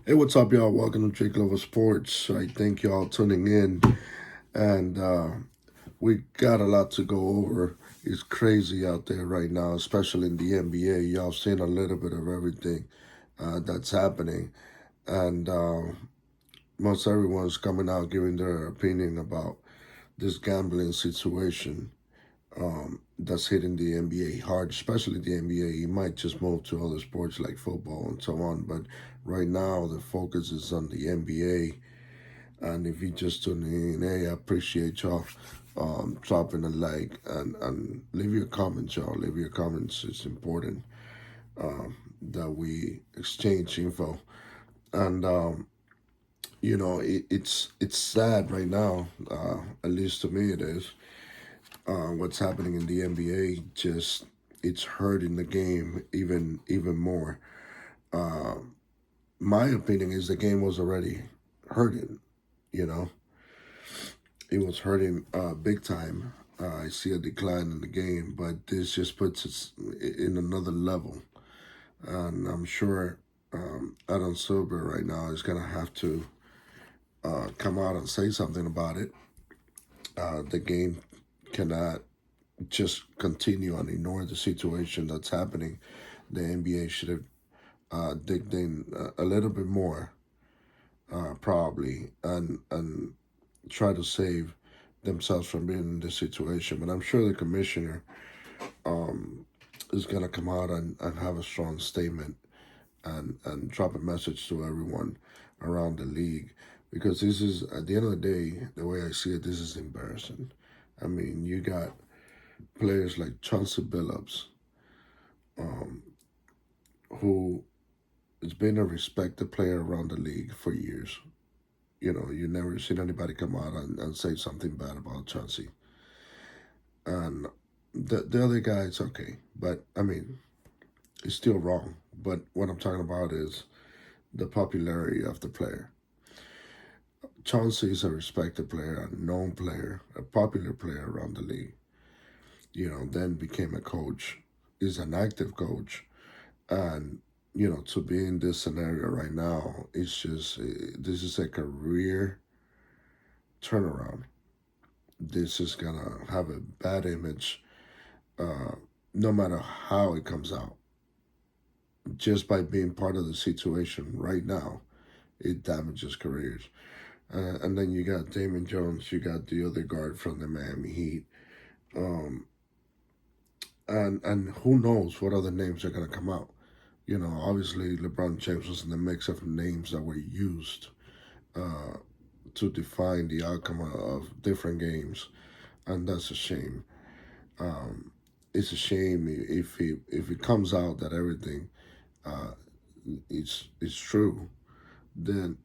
Hey, what's up, y'all? Welcome to Jake Lover Sports. I thank y'all tuning in, and we got a lot to go over. It's crazy out there right now, especially in the NBA. Y'all seen a little bit of everything that's happening, and most everyone's coming out giving their opinion about this gambling situation that's hitting the NBA hard, especially the NBA. It might just move to other sports like football and so on, but right now the focus is on the NBA. And if you just tuning in, hey, I appreciate y'all dropping a like and leave your comments, y'all. Leave your comments. It's important that we exchange info. And it's sad right now. At least to me, it is. What's happening in the NBA just it's hurting the game even more. Uh, my opinion is the game was already hurting. You know, it was hurting big time. I see a decline in the game, but this just puts us in another level, and I'm sure Adam Silver right now is gonna have to come out and say something about it. The game cannot just continue and ignore the situation that's happening. The NBA should have digged in a little bit more, probably, and try to save themselves from being in this situation. But I'm sure the commissioner um, is going to come out and have a strong statement and drop a message to everyone around the league because this is, at the end of the day, the way I see it, this is embarrassing. I mean, you got players like Chauncey Billups, um, who has been a respected player around the league for years. You know, you never seen anybody come out and say something bad about Chauncey. And the other guy, it's okay. But, I mean, it's still wrong. But what I'm talking about is the popularity of the player. Chauncey is a respected player, a known player, a popular player around the league. You know, then became a coach, is an active coach. And, to be in this scenario right now, it's just, this is a career turnaround. This is going to have a bad image uh, no matter how it comes out. Just by being part of the situation right now, it damages careers. And then you got Damon Jones, you got the other guard from the Miami Heat. Um, and who knows what other names are going to come out. Obviously, LeBron James was in the mix of names that were used uh, to define the outcome of different games, and that's a shame. Um, it's a shame if it comes out that everything uh, is true. Then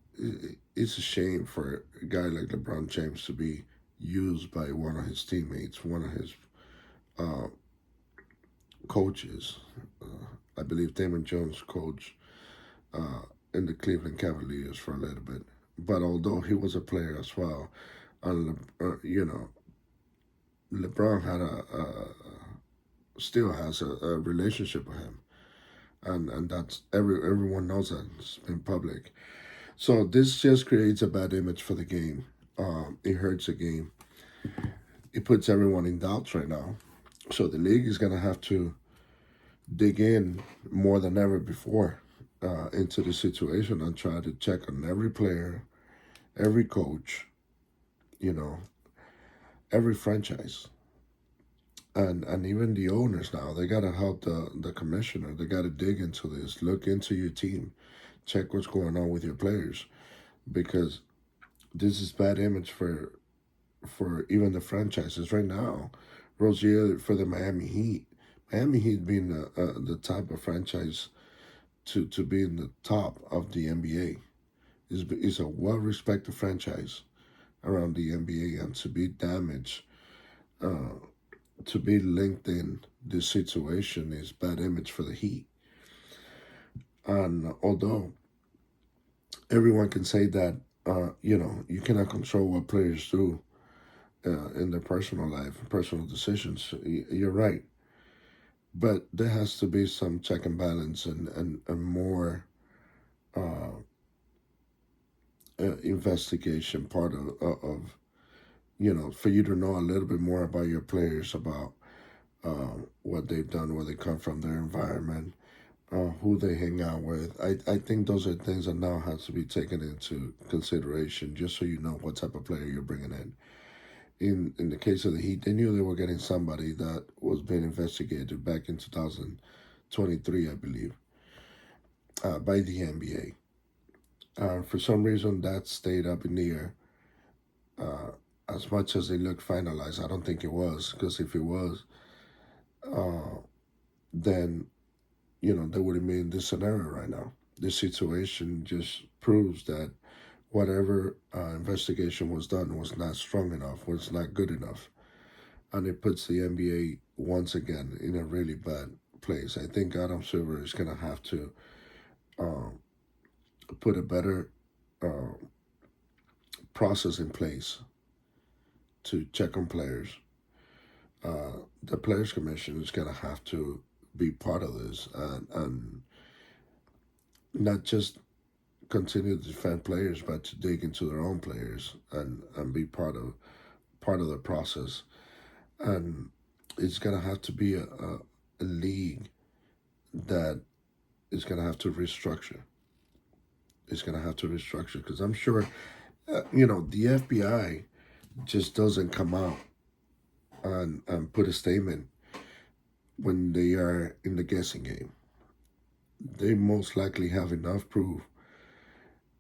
it's a shame for a guy like LeBron James to be used by one of his teammates, one of his uh, coaches. I believe Damon Jones coach uh, in the Cleveland Cavaliers for a little bit. But although he was a player as well, LeBron had still has a relationship with him, and that's everyone knows that it's been public. So this just creates a bad image for the game. It hurts the game. It puts everyone in doubt right now. So the league is gonna have to dig in more than ever before into the situation and try to check on every player, every coach, you know, every franchise, and even the owners now. They gotta help the commissioner. They gotta dig into this, look into your team, check what's going on with your players, because this is bad image for even the franchises right now. Rozier for the Miami Heat. Miami Heat being the type of franchise to be in the top of the NBA is a well respected franchise around the NBA, and to be damaged, uh, to be linked in this situation is bad image for the Heat. And although everyone can say that, you cannot control what players do in their personal life, personal decisions. You're right, but there has to be some check and balance and more. Uh, investigation part of for you to know a little bit more about your players, about what they've done, where they come from, their environment, who they hang out with. I think those are things that now has to be taken into consideration, just so you know what type of player you're bringing in. In the case of the Heat, they knew they were getting somebody that was being investigated back in 2023, I believe, by the NBA. For some reason, that stayed up in the air. Uh, as much as it looked finalized, I don't think it was, because if it was, uh, then they wouldn't be in this scenario right now. This situation just proves that whatever investigation was done was not strong enough, was not good enough, and it puts the NBA once again in a really bad place. I think Adam Silver is going to have to um, put a better uh, process in place to check on players. The Players Commission is going to have to be part of this, and not just continue to defend players, but to dig into their own players and be part of the process. And it's gonna have to be a league that is gonna have to restructure. It's gonna have to restructure, because I'm sure the FBI just doesn't come out and put a statement when they are in the guessing game. They most likely have enough proof,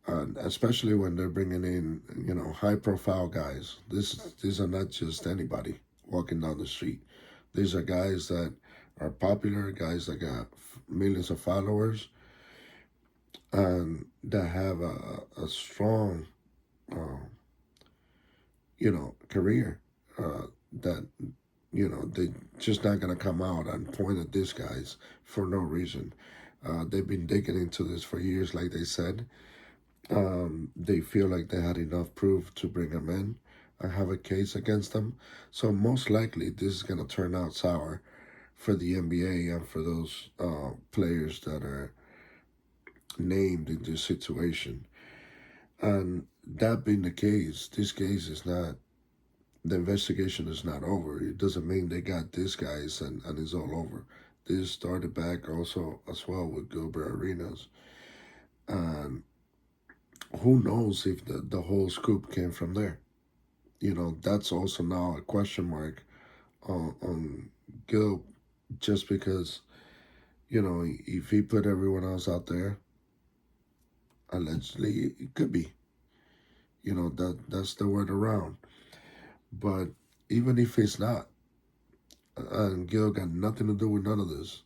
especially when they're bringing in high profile guys. These are not just anybody walking down the street. These are guys that are popular, guys that got millions of followers, and that have a strong career. That they just not gonna come out and point at these guys for no reason. They've been digging into this for years, like they said. They feel like they had enough proof to bring them in and have a case against them. So most likely this is going to turn out sour for the NBA and for those players that are named in this situation. And that being the case, this case is not, the investigation is not over. It doesn't mean they got these guys and it's all over. This started back also as well with Gilbert Arenas. And who knows if the whole scoop came from there. That's also now a question mark on Gil, just because, if he put everyone else out there, allegedly, it could be. That's the word around. But even if it's not, and Gil got nothing to do with none of this,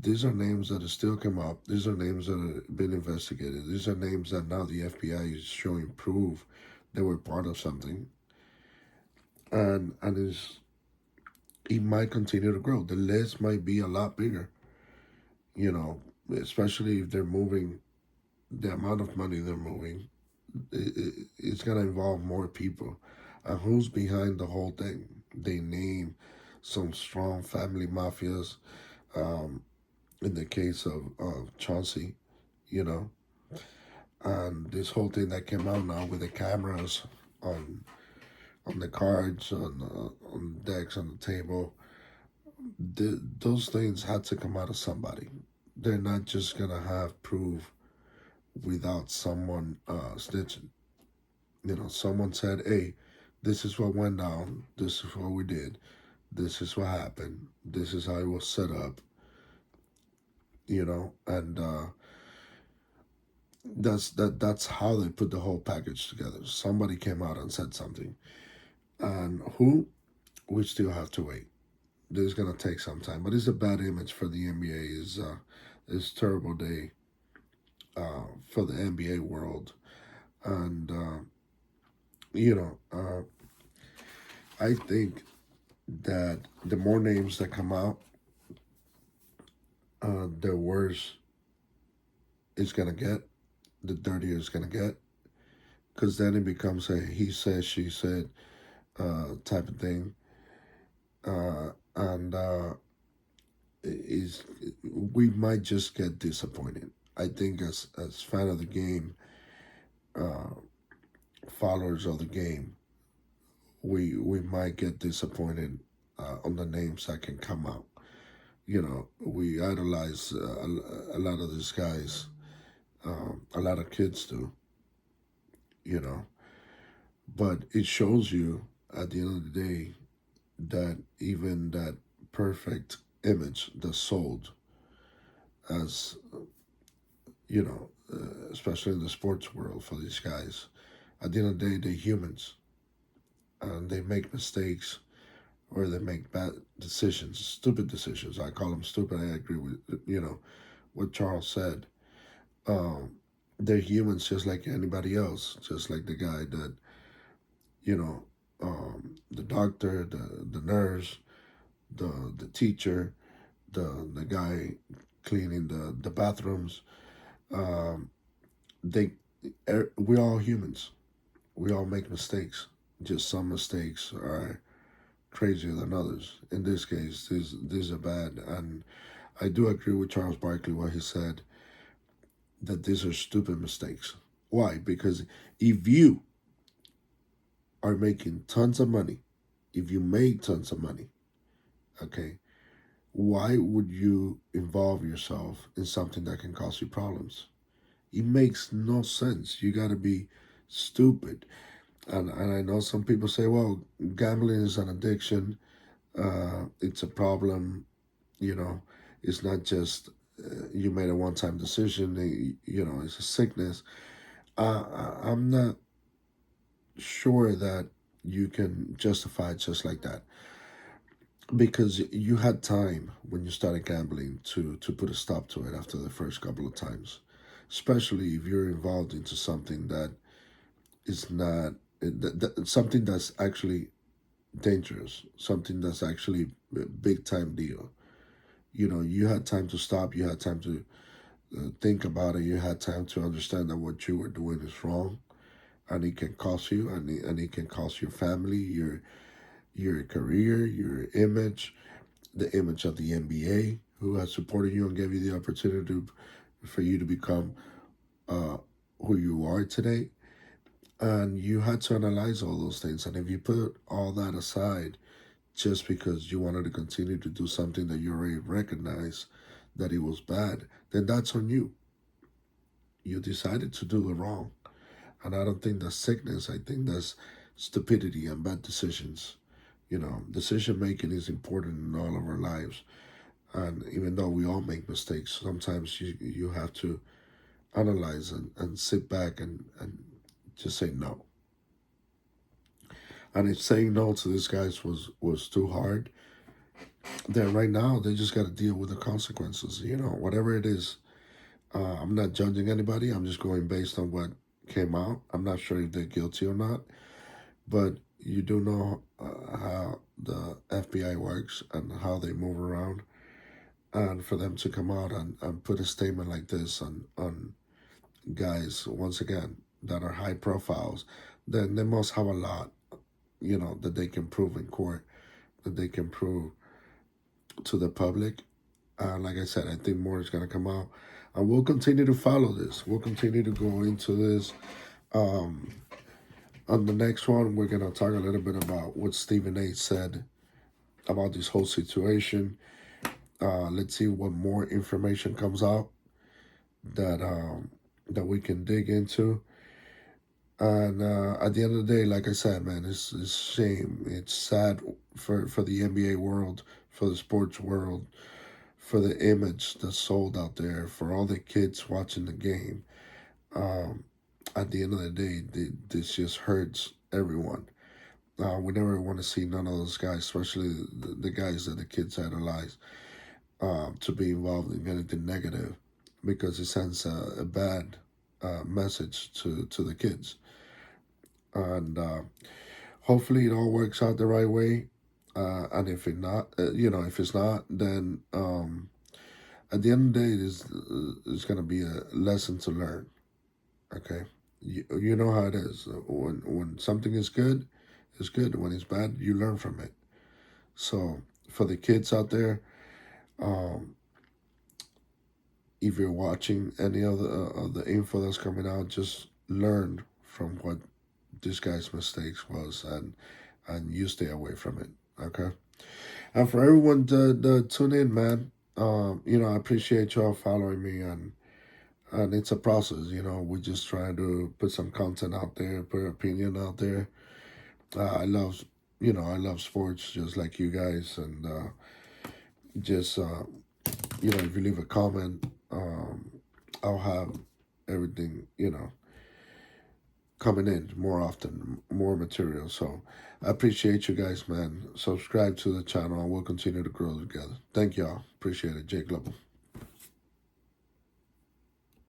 these are names that have still come up. These are names that have been investigated. These are names that now the FBI is showing proof they were part of something. And it might continue to grow. The list might be a lot bigger, especially if they're moving, the amount of money they're moving. It's going to involve more people. And who's behind the whole thing? They name some strong family mafias. In the case of Chauncey, and this whole thing that came out now with the cameras on the cards, on decks, on the table, those things had to come out of somebody. They're not just gonna have proof without someone snitching. Someone said, "Hey, this is what went down. This is what we did. This is what happened. This is how it was set up." And that's how they put the whole package together. Somebody came out and said something, and who, we still have to wait. This is gonna take some time, but it's a bad image for the NBA. It's terrible day for the NBA world, and I think that the more names that come out, the worse it's gonna get, the dirtier it's gonna get, because then it becomes a he said, she said type of thing, and is we might just get disappointed. I think as fan of the game, uh, followers of the game, we might get disappointed on the names that can come out. We idolize a lot of these guys. A lot of kids do. You know, but it shows you at the end of the day that even that perfect image that's sold as especially in the sports world for these guys, at the end of the day they're humans and they make mistakes or they make bad decisions, stupid decisions. I call them stupid. I agree with what Charles said. um, they're humans just like anybody else, just like the guy that you know the doctor, the nurse, the teacher, the guy cleaning the bathrooms. Um, they we're all humans. We all make mistakes. Just some mistakes are crazier than others. In this case, these are bad, and I do agree with Charles Barkley what he said that these are stupid mistakes. Why? Because if you are making tons of money, if you make tons of money, okay, why would you involve yourself in something that can cause you problems? It makes no sense. You got to be stupid. And I know some people say, well, gambling is an addiction. It's a problem. You know, it's not just you made a one time decision. It's a sickness. I'm not sure that you can justify it just like that because you had time when you started gambling to put a stop to it after the first couple of times, especially if you're involved into something that is not something that's actually dangerous, something that's actually a big time deal. You had time to stop, you had time to think about it, you had time to understand that what you were doing is wrong, and it can cost you, and it can cost your family, your career, your image, the image of the NBA, who has supported you and gave you the opportunity for you to become who you are today. And you had to analyze all those things. And if you put all that aside just because you wanted to continue to do something that you already recognized that it was bad, then that's on you. You decided to do the wrong. And I don't think that's sickness. I think that's stupidity and bad decisions. Decision making is important in all of our lives. And even though we all make mistakes, sometimes you have to analyze and sit back and just say no. And if saying no to these guys was too hard, then right now they just got to deal with the consequences. Whatever it is. I'm not judging anybody. I'm just going based on what came out. I'm not sure if they're guilty or not, but you do know how the FBI works and how they move around. And for them to come out and put a statement like this on guys, once again, that are high profiles, then they must have a lot, that they can prove in court, that they can prove to the public. Like I said, I think more is going to come out. And we'll continue to follow this. We'll continue to go into this. On the next one, we're going to talk a little bit about what Stephen A. said about this whole situation. Let's see what more information comes out that we can dig into. And at the end of the day, like I said, man, it's shame. It's sad for the NBA world, for the sports world, for the image that's sold out there, for all the kids watching the game. At the end of the day, this just hurts everyone. We never want to see none of those guys, especially the guys that the kids idolize, to be involved in anything negative because it sends a bad message to the kids. And hopefully it all works out the right way. And if if it's not, then at the end of the day, it's going to be a lesson to learn. Okay, you know how it is. When something is good, it's good. When it's bad, you learn from it. So for the kids out there, um, if you're watching any of the info that's coming out, just learn from what this guy's mistakes was, and you stay away from it. Okay. And for everyone to tune in, man. I appreciate y'all following me, and it's a process. We're just trying to put some content out there, put opinion out there. I love, I love sports just like you guys, and just if you leave a comment, I'll have everything, coming in more often, more material. So I appreciate you guys, man. Subscribe to the channel, and we'll continue to grow together. Thank y'all. Appreciate it. Jake Global.